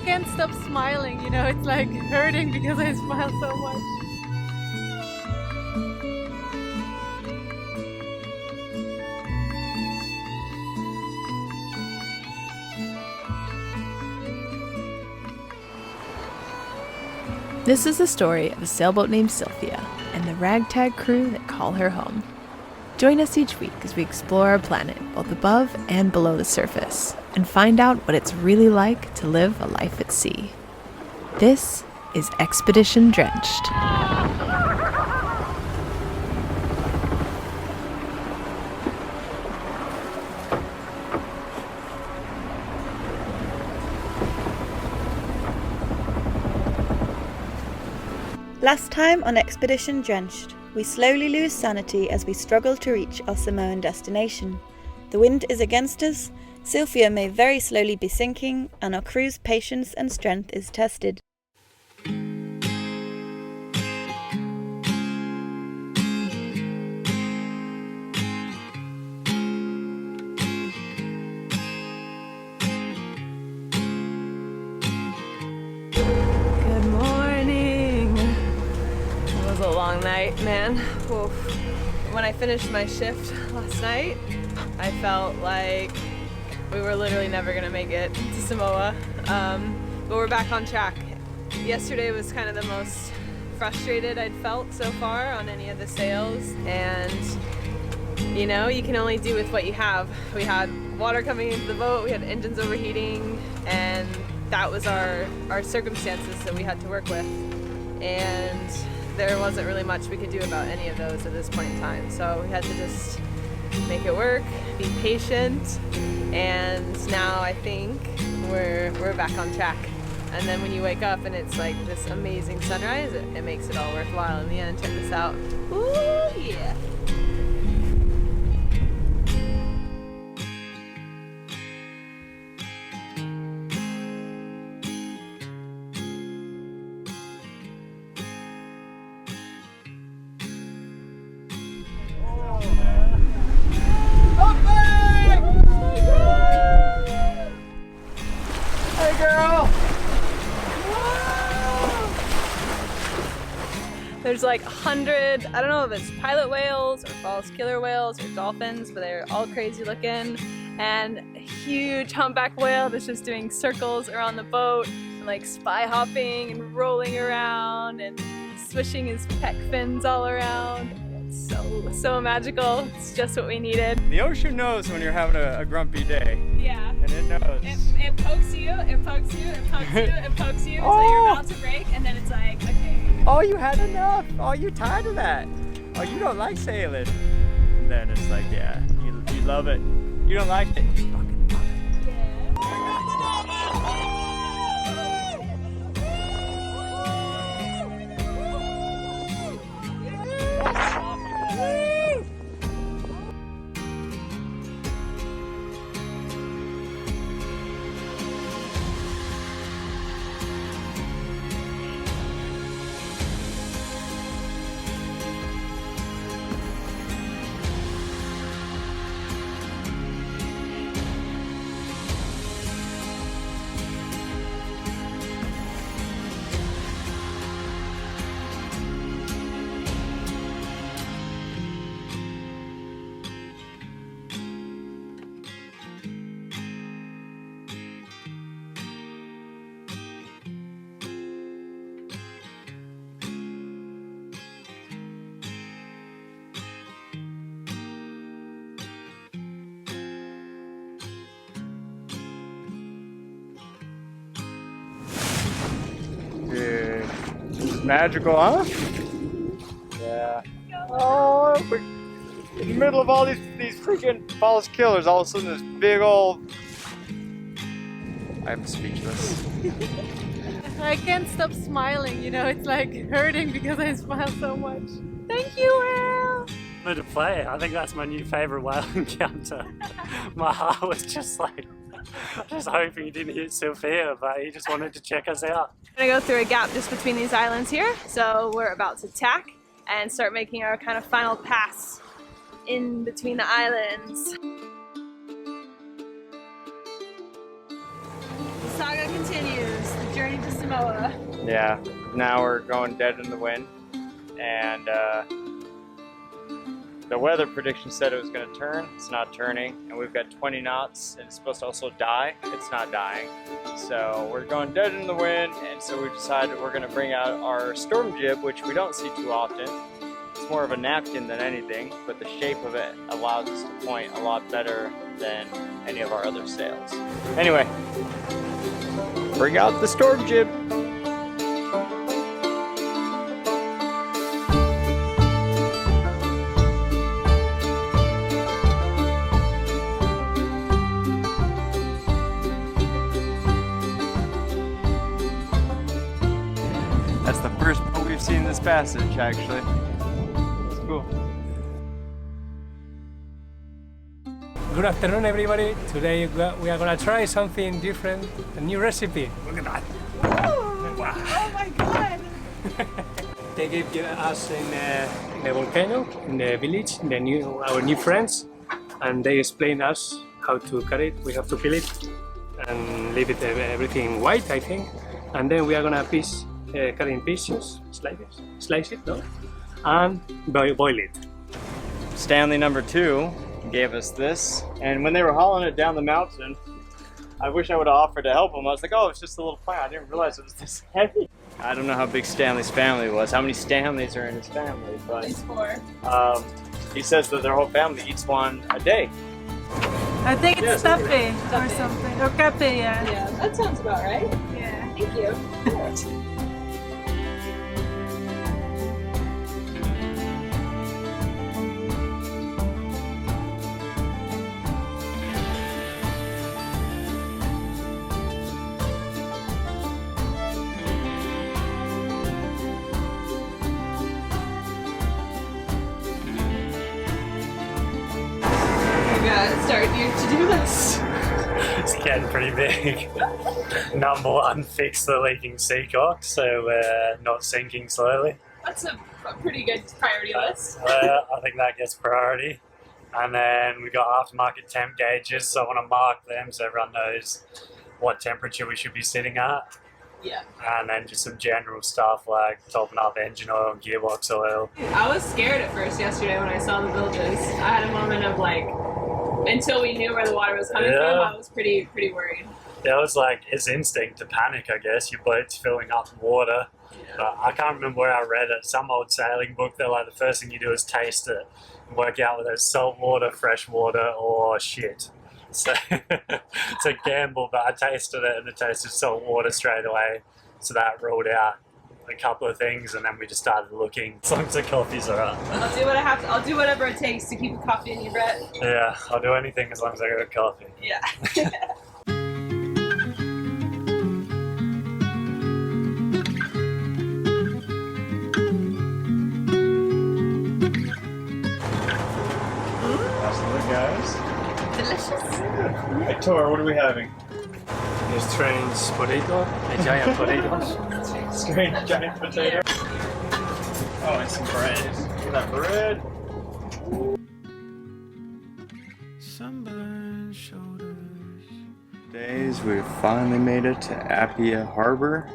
can't stop smiling, you know, it's like hurting because I smile so much. This is the story of a sailboat named Sylvia and the ragtag crew that call her home. Join us each week as we explore our planet, both above and below the surface, and find out what it's really like to live a life at sea. This is Expedition Drenched. Last time on Expedition Drenched, we slowly lose sanity as we struggle to reach our Samoan destination. The wind is against us, Sylvia may very slowly be sinking, and our crew's patience and strength is tested. A long night, man. Oof. When I finished my shift last night, I felt like we were literally never gonna make it to Samoa, but we're back on track. Yesterday was kind of the most frustrated I'd felt so far on any of the sails, and you know, you can only do with what you have. We had water coming into the boat, we had engines overheating, and that was our circumstances that we had to work with, and there wasn't really much we could do about any of those at this point in time. So we had to just make it work, be patient, and now I think we're back on track. And then when you wake up and it's like this amazing sunrise, it makes it all worthwhile in the end. Check this out. Ooh, yeah. There's like 100, I don't know if it's pilot whales or false killer whales or dolphins, but they're all crazy looking. And a huge humpback whale that's just doing circles around the boat and like spy hopping and rolling around and swishing his pec fins all around. It's so magical. It's just what we needed. The ocean knows when you're having a grumpy day. Yeah. And it knows. It pokes you, it pokes you, it pokes you, it pokes you until you're about to break, and then it's like, okay. Oh, you had enough. Oh, you're tired of that. Oh, you don't like sailing. And then it's like, yeah, you love it. You don't like it. You fucking love it. Dude, this is magical, huh? Yeah. Oh, we're in the middle of all these freaking false killers. All of a sudden, this big old. I'm speechless. I can't stop smiling, you know, it's like hurting because I smile so much. Thank you, Will! To play, I think that's my new favourite whale encounter. My heart was just like, just hoping he didn't hit Sophia, but he just wanted to check us out. We're gonna go through a gap just between these islands here, so we're about to tack and start making our kind of final pass in between the islands. The saga continues. to Samoa. Yeah, now we're going dead in the wind, and the weather prediction said it was going to turn. It's not turning, and we've got 20 knots, and it's supposed to also die. It's not dying. So we're going dead in the wind, and so we decided we're going to bring out our storm jib, which we don't see too often. It's more of a napkin than anything, but the shape of it allows us to point a lot better than any of our other sails. Anyway, bring out the storm jib. That's the first boat we've seen this passage, actually. It's cool. Good afternoon, everybody. Today we are gonna try something different, a new recipe. Look at that! Wow. Oh my god! They gave us in the volcano, in the village, our new friends, and they explained us how to cut it. We have to peel it and leave it everything white, I think, and then we are gonna cut in pieces, slice it, no, and boil it. Stanley number 2 gave us this, and when they were hauling it down the mountain, I wish I would have offered to help them. I was like, oh, it's just a little plant. I didn't realize it was this heavy. I don't know how big Stanley's family was, how many Stanleys are in his family, but It's 4. he says that their whole family eats one a day. I think it's tape or something. Or cape, yeah. Yeah, that sounds about right. Yeah. Thank you. Start your to-do list. It's getting pretty big. Number 1, fix the leaking seacock so we're not sinking slowly. That's a pretty good priority list. I think that gets priority. And then we got aftermarket temp gauges, so I want to mark them so everyone knows what temperature we should be sitting at. Yeah. And then just some general stuff like topping up engine oil and gearbox oil. I was scared at first yesterday when I saw the bilges. I had a moment of like, until we knew where the water was coming from, I was pretty worried. Yeah, it was like, it's instinct to panic, I guess. Your boat's filling up with water. Yeah. I can't remember where I read it. Some old sailing book, they're like, the first thing you do is taste it and work out whether it's salt water, fresh water, or shit. So it's a gamble, but I tasted it and it tasted salt water straight away. So that ruled out a couple of things, and then we just started looking. As long as the coffee's alright. I'll do what I have to. I'll do whatever it takes to keep the coffee in your breath. Yeah, I'll do anything as long as I get a coffee. Yeah. That's the look, guys. Delicious. Hey, Tor, what are we having? This strange potato, a giant potato. Strange giant potato. Oh, and some bread. Look at that bread. Sunburned shoulders. Days, we finally made it to Apia Harbor,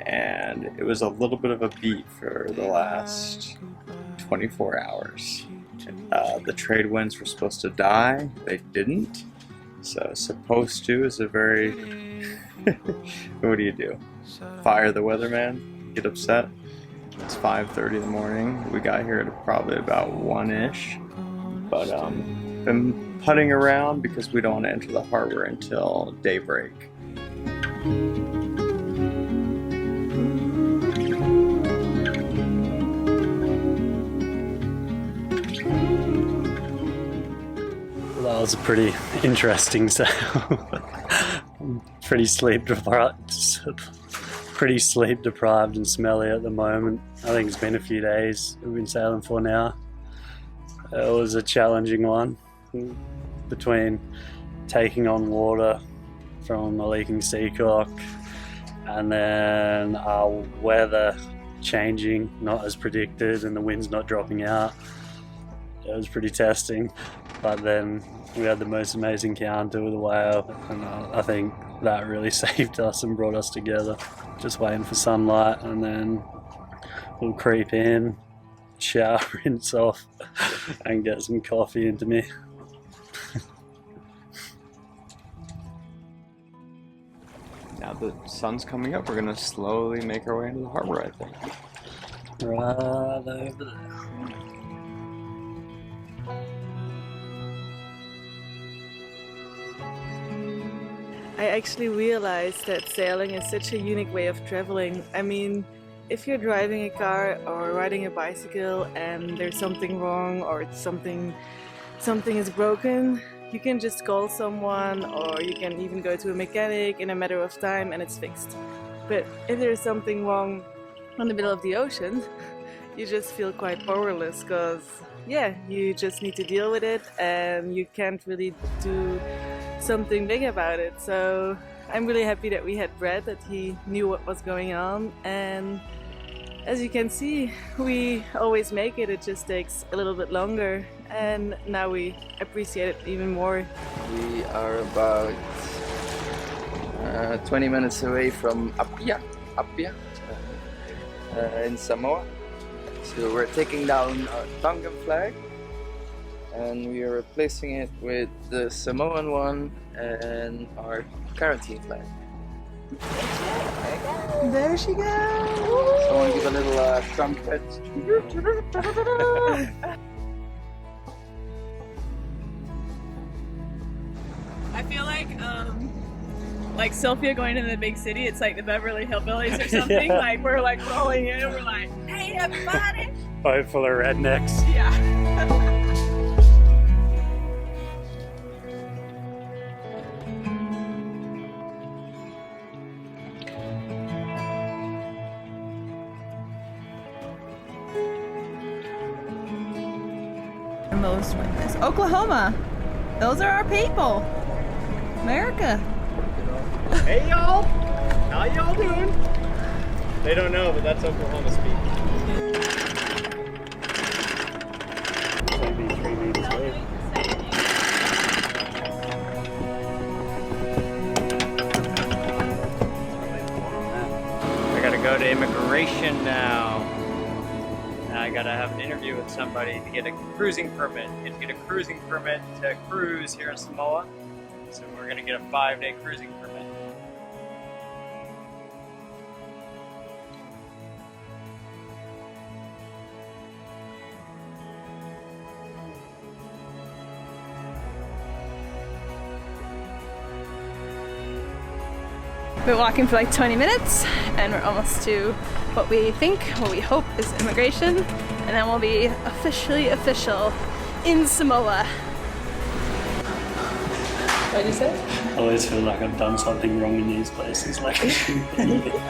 and it was a little bit of a beat for the last 24 hours. The trade winds were supposed to die. They didn't. So supposed to is a very... What do you do? Fire the weatherman? Get upset? It's 5:30 in the morning. We got here at probably about 1-ish. But been putting around because we don't want to enter the harbor until daybreak. That was a pretty interesting sail. Pretty sleep deprived and smelly at the moment. I think it's been a few days we've been sailing for now. It was a challenging one between taking on water from a leaking seacock and then our weather changing, not as predicted, and the wind's not dropping out. it was pretty testing. But then we had the most amazing encounter with a whale, and I think that really saved us and brought us together. Just waiting for sunlight, and then we'll creep in, shower, rinse off, and get some coffee into me. Now the sun's coming up, we're gonna slowly make our way into the harbor, I think. Right over there. I actually realized that sailing is such a unique way of traveling. I mean, if you're driving a car or riding a bicycle and there's something wrong or something is broken, you can just call someone, or you can even go to a mechanic in a matter of time and it's fixed. But if there's something wrong in the middle of the ocean, you just feel quite powerless, because yeah, you just need to deal with it and you can't really do something big about it. So I'm really happy that we had Brad, that he knew what was going on, and as you can see, we always make it. It just takes a little bit longer, and now we appreciate it even more. We are about 20 minutes away from Apia in Samoa. So we're taking down our Tongan flag and we are replacing it with the Samoan one and our quarantine flag. There she goes! Someone give a little trumpet. I feel like Sylvia going into the big city, it's like the Beverly Hillbillies or something. Yeah. Like we're like rolling in, we're like, hey everybody! Boat full of rednecks. Yeah. Most witness. Oklahoma. Those are our people. America. Hey y'all! How y'all doing? They don't know, but that's Oklahoma speak. Maybe 3 meters away. I gotta go to immigration now. I gotta have an interview with somebody to get a cruising permit. You have to get a cruising permit to cruise here in Samoa. So we're gonna get a 5-day cruising permit. We're walking for like 20 minutes and we're almost to what we hope is immigration, and then we'll be officially official in Samoa. What did you say? I always feel like I've done something wrong in these places. Like I shouldn't be here.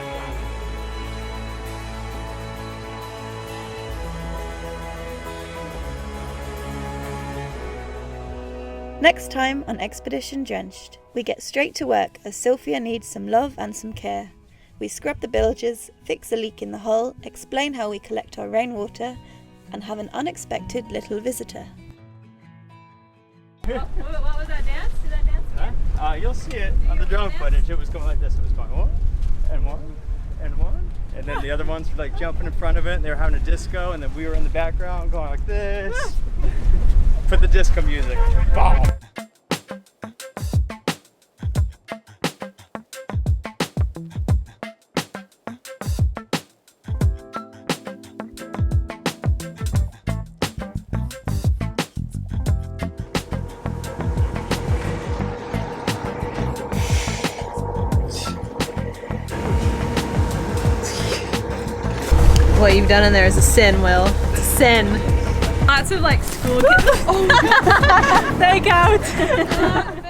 Next time on Expedition Drenched, we get straight to work as Sophia needs some love and some care. We scrub the bilges, fix a leak in the hull, explain how we collect our rainwater, and have an unexpected little visitor. What was that dance? Did that dance again? You'll see it on the drone footage. It was going like this. It was going one, and one, and one. And then the other ones were like jumping in front of it, and they were having a disco, and then we were in the background going like this. Put the disco music. Boom. What you've done in there is a sin, Will. It's a sin. Lots of like school kids. Oh, take out.